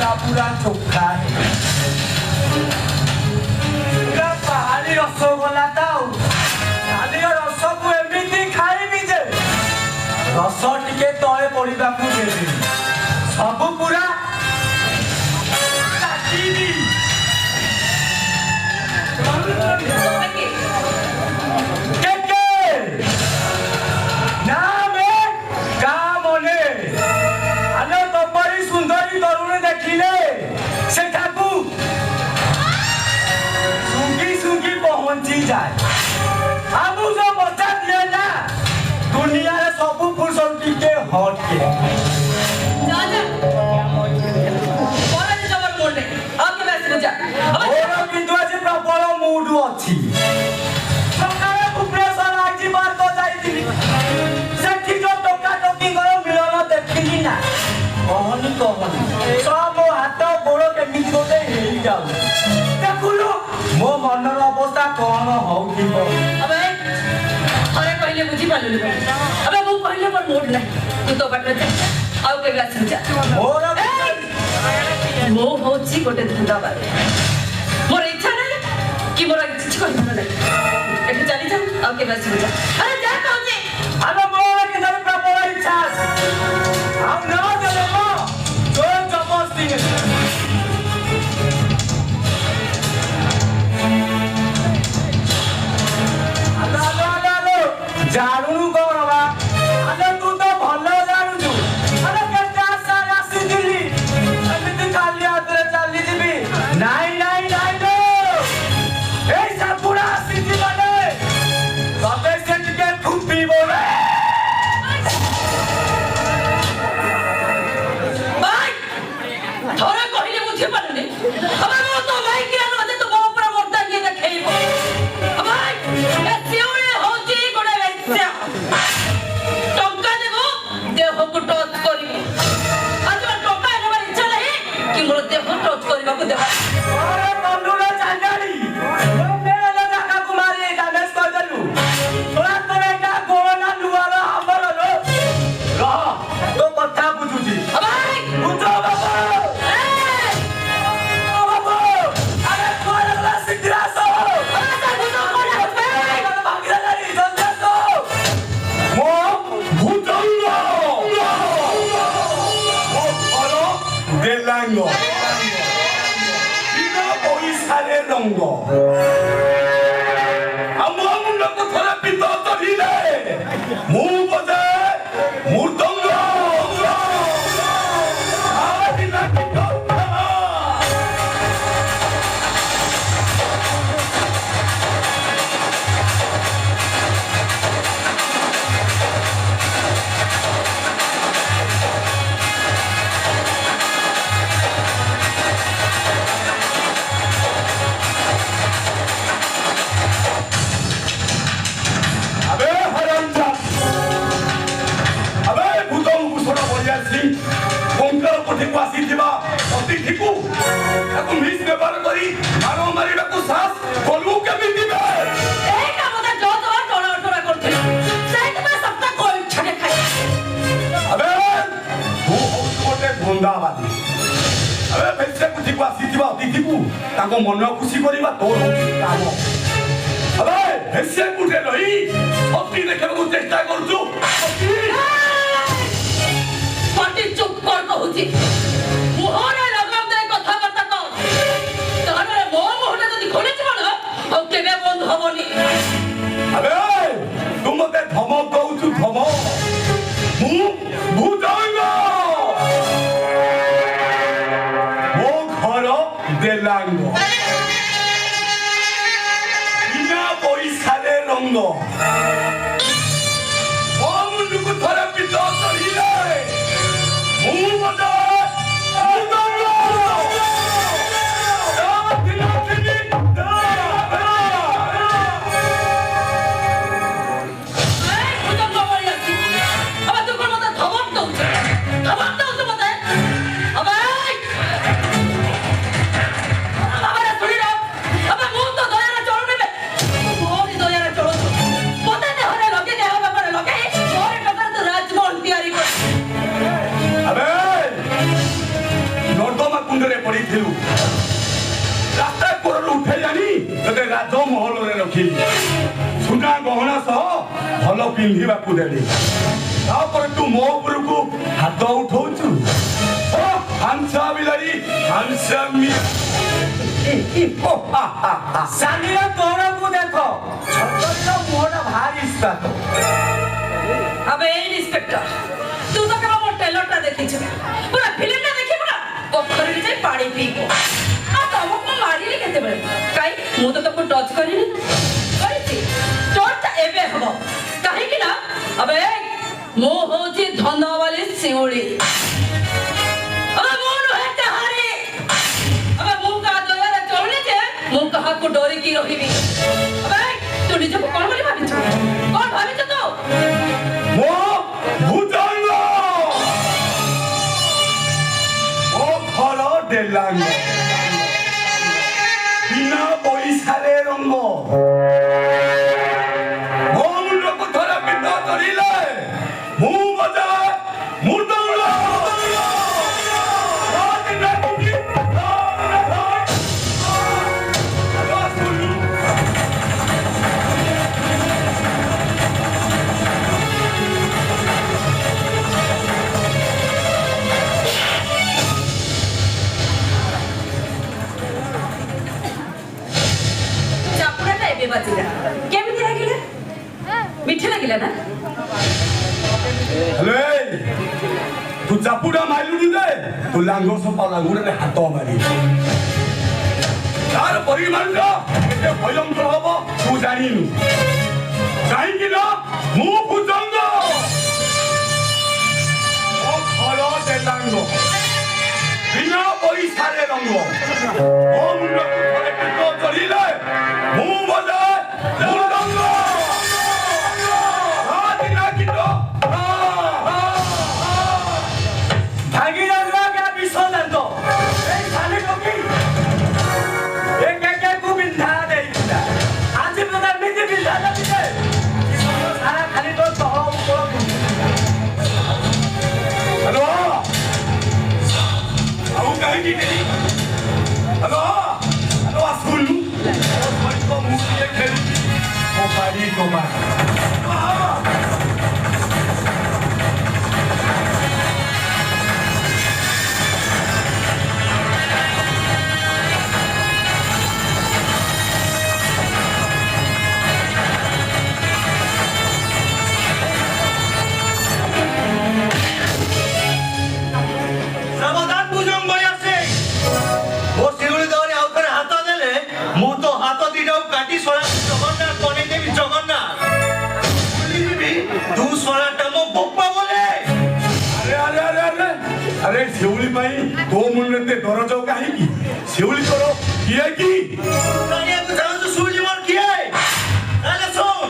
पूरा चोखा है पूरा पहाड़ी रसगोला ताऊ खाली रस को एमती खाइबी जे रस टिके तले पड़वा को देबी सब पूरा काटिबी देखिले से ठाकू सुंगी सुंगी पहुंची जाए हम जो बचा दिए ना दुनिया रे सब फुर्सत टिके हट के जा जा बोला जे जबर मोड़ दे अब के बैठ जा ओरा किंतु आज प्रबल मूड अछि सकाळे भुवनेश्वर आजी बार तो जाईली सेठी जो टोका टोकी गयो मिलन देखिली ना कहनी सब हाथ गोड़ केमिति गोटे हेई जाऊ देखुलु मो मनर अवस्था कौन होउथिबो अबे अरे पहले बुझी पालु अबे वो पहले पर मोड़ नहीं तू तो बट जा आउ के बैठ जा मोर वो होची गोटे धंदा बारे मोर इच्छा नहीं कि मोर किछ कर नहीं एठे चली जा आउ के बैठ जा अरे जा कहजे अरे मोर के जब प्रबल इच्छा हम न चले मो तो जबरदस्ती जाणु कौन बा अरे तू तो भल जाणुछु अरे केते आशा आसीली एमिति खाली हातरे चली जीबी नाई नाई नाई नो ए सापुड़ा आसीची माने सबे से टिके थुपी बोले भाई थोड़ा कहिले बुझे पारने अब मो तो भाई के आनो तो गो ऊपर मोटा के देखेइबो भाई ए सिउळे होची गोडे वेच्चा टंका देबो देह को टच करिबो आज टंका नेबार इच्छा नाही कि मोर देह टच करबा को देबा अरे बंधुरा चांडाली मेला जाका कुमारी डैमेज कर देलु तोरा तोरा का कोरोना लुआरा हमर लो रह तो कथा बुझुची भाई बुझो बाबा ए बाबा अरे कोरोना सिद्रासो अरे बुझो कोना भागिरा जाई जल्दी मो भूतंगो मो करो देलांगो बिना पइसारे रंगो हम मुंड को थोड़ा पितो तो ढीले मुंह बजे मूर्तंगो आदिना पितो अबे हरामजा अबे भूतों कुसोड़ा बोलिया सी कोंकर कोठी को आसीथिबा अतिथिकु ताकु मिस व्यवहार करी मारो मारिबा को साहस बोलू केमिति बे ए काम दा जो तो टोला टोला करथे सेट में सबका कोई छड़े खाए अबे तू कोटे गुंडाबादी अबे पैसे कोठी को आसीथिबा अतिथिकु ताको मन खुशी करिबा तोर काम अबे पैसे कोठे रही अति देखबा को चेष्टा करछु पार्टी चुप कर कहूची मुहरे लगाम दे कथा बर्ता को तारे मो मुहरे जदी खोले छबो हो केबे बंद हबनी अबे तुम मते धमक कहूछु धमक मु भूतंगो मो घर देलांगो बिना पैसारे रंग मो मुंड को थोड़ा पितो चढ़िले मु मते अब କୁଣ୍ଡରେ ପଡ଼ିଥିଲୁ ରାସ୍ତା କୋରରୁ ଉଠେଇ ଆଣି ତତେ ରାଜମହଲରେ ରଖିଲି ସୁନା ଗହଣା ସହ ଭଲ ପିନ୍ଧିବାକୁ ଦେଲି ତାପରେ ତୁ ମୋ ଉପରକୁ ହାତ ଉଠଉଛୁ ହାଂସା ବିଲାରି ହାଂସା ସାନିର ତୋରକୁ ଦେଖ ଛତରିର ମୁହଁଟା ଭାରି ଇସ୍ପାତ अबे इंस्पेक्टर तू तो केवल मोर टेलरटा देखिछ पूरा फिल्मटा देखि पूरा पोखरी जाई पानी पीबो आ तमको मारिले केते बेले काई मु तो तको टच करिनी करिछि टचटा एबे हबो काहे कि ना अबे मु होछि धनवाली सिउड़ी अबे मु हेटा हारे अबे मु का दयारे चलनी जे मु कहा को डरी की रहिबी अबे तू निजको कोन बोली भाबिछ कोन भाबिछ तो ମୋ ଭୁଜଙ୍ଗ ମୋ ଘର ଡେଲାଙ୍ଗ ବିନା ପଇସାରେ ରଙ୍ଗ ମୋ ମୁଣ୍ଡକୁ ଥରେ ପିଣ୍ଡ ଧରିଲେ ମୁଁ ବଜାଏ ମୃଦଙ୍ଗ केमिति लागिला मिठा लागिला ना हेलो तू चापुडा माइलुनी दे तू लांगो सोपा लांगुरे हाथ मारी तार परिमाण केते भयंकर हबो तू जानिनु काहेकि ना मु भुजंग ओ खरो दे लांगो बिना पैसारे रंग ओ मुंडो थरे पितो चढ़िले मु बजा मुंडंग दिना कितो भागी जागा क्या विश्व दंतो ए साले टोकी ए क्या को बिंधा देइला आज प्रधान मिति बिंधा देते सारा खाली तो तह ऊपर हेलो आउ काहे की देली हेलो हेलो आसुलु को मुखिए खेली ओ पारी को मार समाधान बुझम बया से वो सिरुली दौरे आउथरे हाथ देले मु तो हाथ दिडाउ काटी सोला जगन्नाथ बने देबी जगन्नाथ बोली भी तू सोला टमो बप्पा बोले अरे शिवली भाई तो मुन्नते दरज काहे की शिवली करो किए की कानिया को जानो तो सूली मोर किए अरे सुन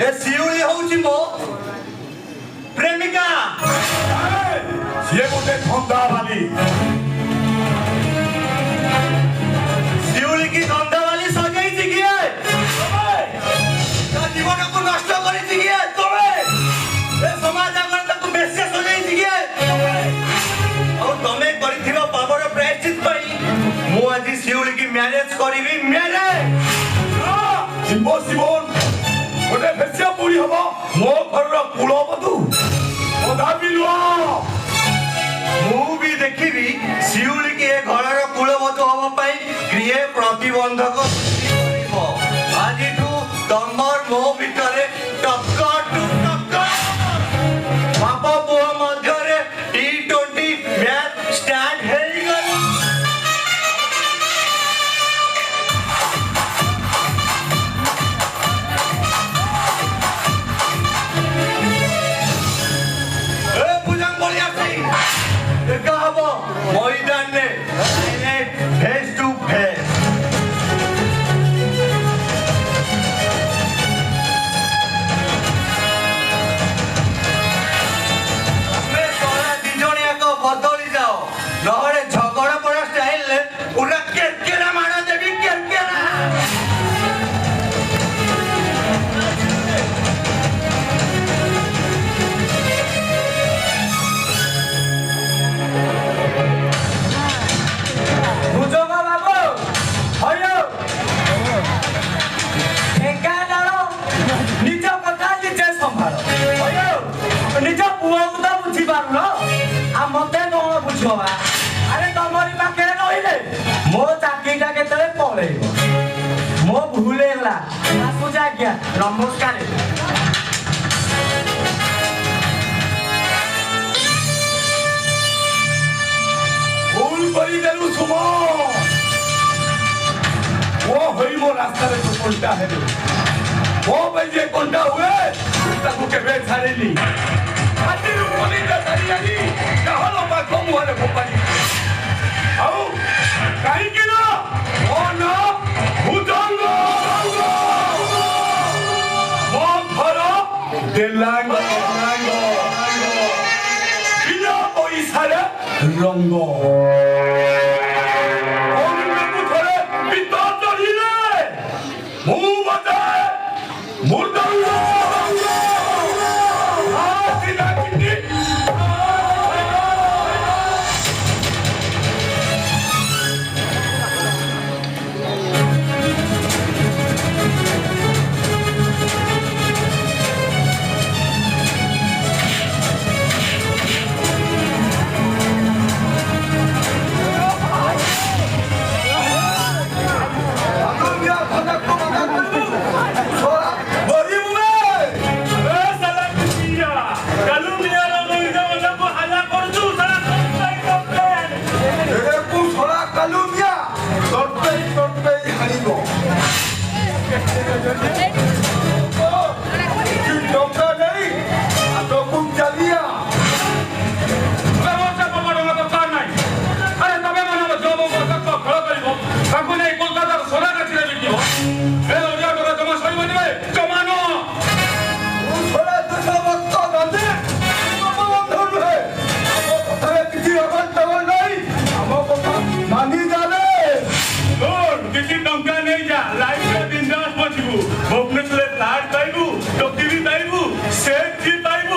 ए सिरुली होउची मो प्रेमिका ସିଏ ଗୋଟେ ଧନ୍ଦା ବାଲି ଶିଉଳି କି ଧନ୍ଦା ବାଲି ସଜେଇଛି କିଏ ତା ଜୀବନକୁ ନଷ୍ଟ କରିଛି କିଏ ତମେ ଏ ସମାଜ ଆଗରେ ତାକୁ ବେଶ୍ୟା ସଜେଇଛି କିଏ ଆଉ ତମେ କରିଥିବା ପାପର ପ୍ରାୟଶ୍ଚିତ ପାଇଁ ମୁଁ ଆଜି ଶିଉଳି କି ମ୍ୟାରେଜ କରିବି ମ୍ୟାରେଜ ଇମ୍ପସିବଲ ଗୋଟେ ଭେସିଆ ପୁରୀ ହବ ମୋ ଘରର କୁଳବଧୁ କଦାପି ନୁହଁ ମୁଁ ବି ଦେଖିବି ଶିଉଳି କି ଏ ଘରର କୁଳବଧୁ ହବା ପାଇଁ କିଏ ପ୍ରତିବନ୍ଧକ ସୃଷ୍ଟି କରିବ ଆଜିଠୁ ତମର ମୋ ଭିତରେ ଟକ୍କର ଟୁ ଟକ୍କର ବାପ ପୁଅ ମଧ୍ୟରେ T20 ମ୍ୟାଚ୍ ଷ୍ଟାର୍ଟ ହେଇଗଲା ए पूजन बोलिया सिंह देखा हबो मैदान में फेस टू फेस बदली जाओ नहले झगड़ा पड़ा स्टाइल पूरा केरकेरा मारा देवी केरकेरा ପାରୁନ ଆଉ ମତେ କଣ ବୁଝବା ଆରେ ତମରି ପାଖରେ ରହିଲେ ମୋ ଚାକିରିଟା କେତେବେଳେ ପଳେଇବ ମୋ ଭୁଲ ହେଇଗଲା ଆସୁଛି ଆଜ୍ଞା ନମସ୍କାର ভুল করি দেলু সুম ও হই মো রাস্তারে তো কোনটা হেলে ও ভাই যে কোনটা হুয়ে তাকু কেবে ছাড়িলি হাতিরু কলিটা ছাড়িলি তাহলে পাখ মুহারে ফোপারি আউ কাহিকি না ও না ভুজঙ্গ মো ঘর দেলাঙ্গ বিনা পয়সারে রঙ্গ অন্যকু ধরে ভিতর চড়িলে মু বাজায় মুর্দাঙ্গ হাতিনা কিনি Hey!